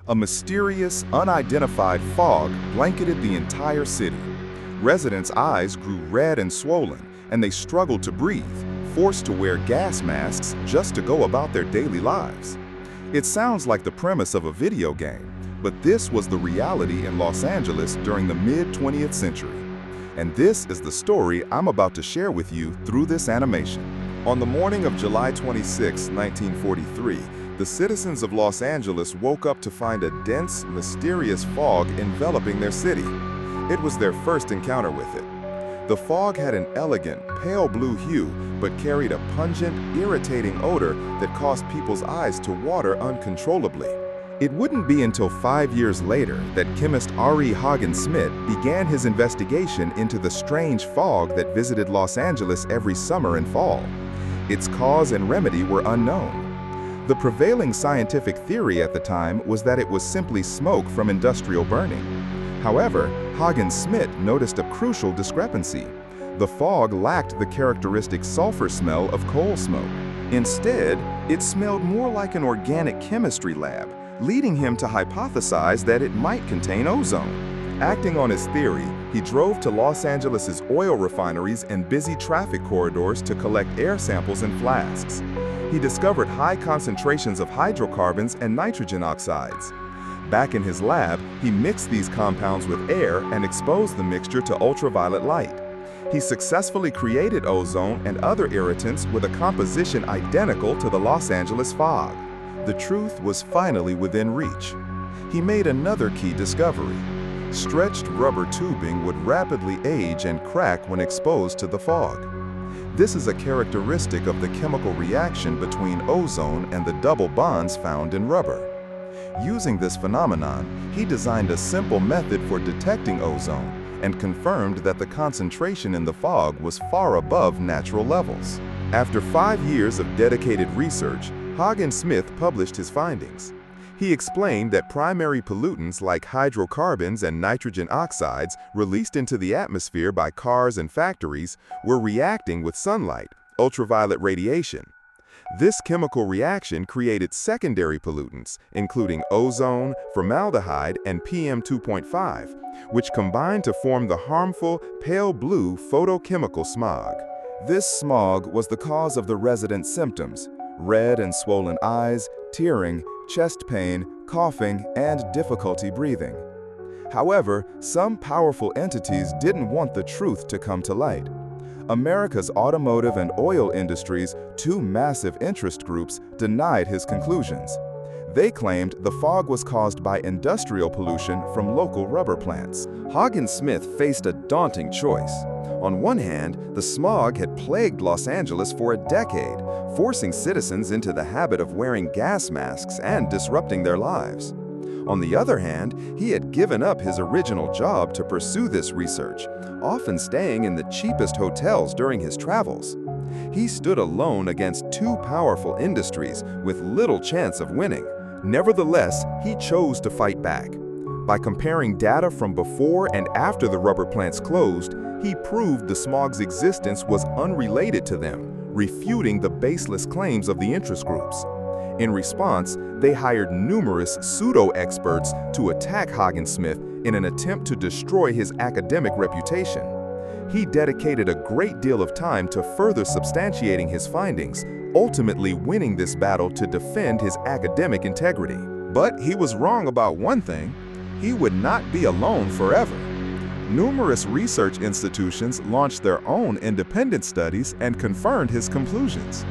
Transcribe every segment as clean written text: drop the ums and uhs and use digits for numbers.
A mysterious, unidentified fog blanketed the entire city. Residents' eyes grew red and swollen, and they struggled to breathe, forced to wear gas masks just to go about their daily lives. It sounds like the premise of a video game, but this was the reality in Los Angeles during the mid-20th century. And this is the story I'm about to share with you through this animation. On the morning of July 26, 1943, the citizens of Los Angeles woke up to find a dense, mysterious fog enveloping their city. It was their first encounter with it. The fog had an elegant, pale blue hue, but carried a pungent, irritating odor that caused people's eyes to water uncontrollably. It wouldn't be until 5 years later that chemist Arie Haagen-Smit began his investigation into the strange fog that visited Los Angeles every summer and fall. Its cause and remedy were unknown. The prevailing scientific theory at the time was that it was simply smoke from industrial burning. However, Haagen-Smit noticed a crucial discrepancy. The fog lacked the characteristic sulfur smell of coal smoke. Instead, it smelled more like an organic chemistry lab, leading him to hypothesize that it might contain ozone. Acting on his theory, he drove to Los Angeles's oil refineries and busy traffic corridors to collect air samples in flasks. He discovered high concentrations of hydrocarbons and nitrogen oxides. Back in his lab, he mixed these compounds with air and exposed the mixture to ultraviolet light. He successfully created ozone and other irritants with a composition identical to the Los Angeles fog. The truth was finally within reach. He made another key discovery. Stretched rubber tubing would rapidly age and crack when exposed to the fog. This is a characteristic of the chemical reaction between ozone and the double bonds found in rubber. Using this phenomenon, he designed a simple method for detecting ozone and confirmed that the concentration in the fog was far above natural levels. After 5 years of dedicated research, Haagen-Smit published his findings. He explained that primary pollutants like hydrocarbons and nitrogen oxides released into the atmosphere by cars and factories were reacting with sunlight, ultraviolet radiation. This chemical reaction created secondary pollutants, including ozone, formaldehyde, and PM2.5, which combined to form the harmful pale blue photochemical smog. This smog was the cause of the residents' symptoms: red and swollen eyes, tearing, chest pain, coughing, and difficulty breathing. However, some powerful entities didn't want the truth to come to light. America's automotive and oil industries, two massive interest groups, denied his conclusions. They claimed the fog was caused by industrial pollution from local rubber plants. Haagen-Smit faced a daunting choice. On one hand, the smog had plagued Los Angeles for a decade, forcing citizens into the habit of wearing gas masks and disrupting their lives. On the other hand, he had given up his original job to pursue this research, often staying in the cheapest hotels during his travels. He stood alone against two powerful industries with little chance of winning. Nevertheless, he chose to fight back. By comparing data from before and after the rubber plants closed, he proved the smog's existence was unrelated to them, refuting the baseless claims of the interest groups. In response, they hired numerous pseudo-experts to attack Haagen-Smit in an attempt to destroy his academic reputation. He dedicated a great deal of time to further substantiating his findings, ultimately winning this battle to defend his academic integrity. But he was wrong about one thing: he would not be alone forever. Numerous research institutions launched their own independent studies and confirmed his conclusions.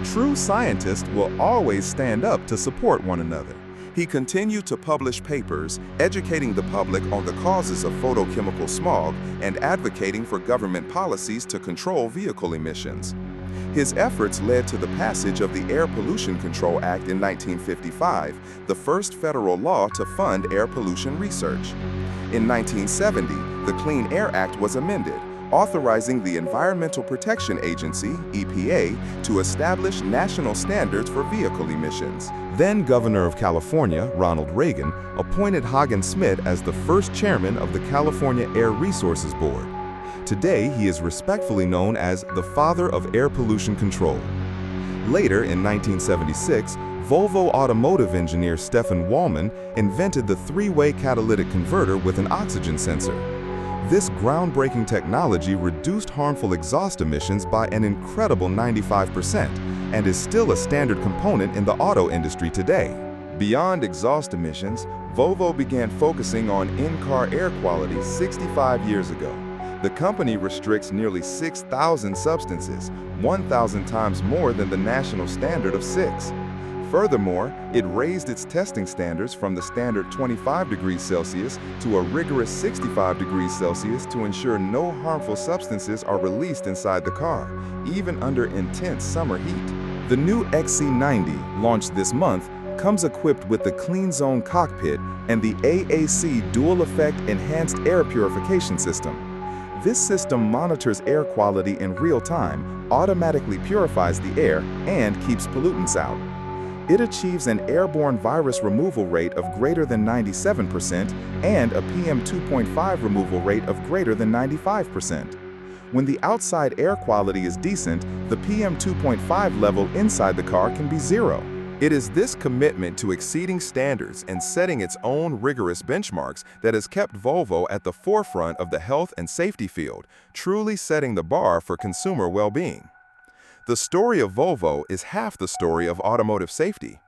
True scientists will always stand up to support one another. He continued to publish papers, educating the public on the causes of photochemical smog and advocating for government policies to control vehicle emissions. His efforts led to the passage of the Air Pollution Control Act in 1955, the first federal law to fund air pollution research. In 1970, the Clean Air Act was amended, authorizing the Environmental Protection Agency, EPA, to establish national standards for vehicle emissions. Then Governor of California, Ronald Reagan, appointed Haagen-Smit as the first chairman of the California Air Resources Board. Today, he is respectfully known as the father of air pollution control. Later, in 1976, Volvo automotive engineer Stefan Wallmann invented the three-way catalytic converter with an oxygen sensor. This groundbreaking technology reduced harmful exhaust emissions by an incredible 95% and is still a standard component in the auto industry today. Beyond exhaust emissions, Volvo began focusing on in-car air quality 65 years ago. The company restricts nearly 6,000 substances, 1,000 times more than the national standard of 6. Furthermore, it raised its testing standards from the standard 25 degrees Celsius to a rigorous 65 degrees Celsius to ensure no harmful substances are released inside the car, even under intense summer heat. The new XC90, launched this month, comes equipped with the Clean Zone cockpit and the AAC Dual Effect Enhanced Air Purification System. This system monitors air quality in real time, automatically purifies the air, and keeps pollutants out. It achieves an airborne virus removal rate of greater than 97% and a PM2.5 removal rate of greater than 95%. When the outside air quality is decent, the PM2.5 level inside the car can be 0. It is this commitment to exceeding standards and setting its own rigorous benchmarks that has kept Volvo at the forefront of the health and safety field, truly setting the bar for consumer well-being. The story of Volvo is half the story of automotive safety.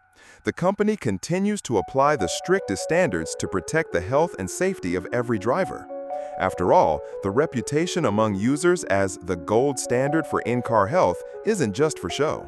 The company continues to apply the strictest standards to protect the health and safety of every driver. After all, the reputation among users as the gold standard for in-car health isn't just for show.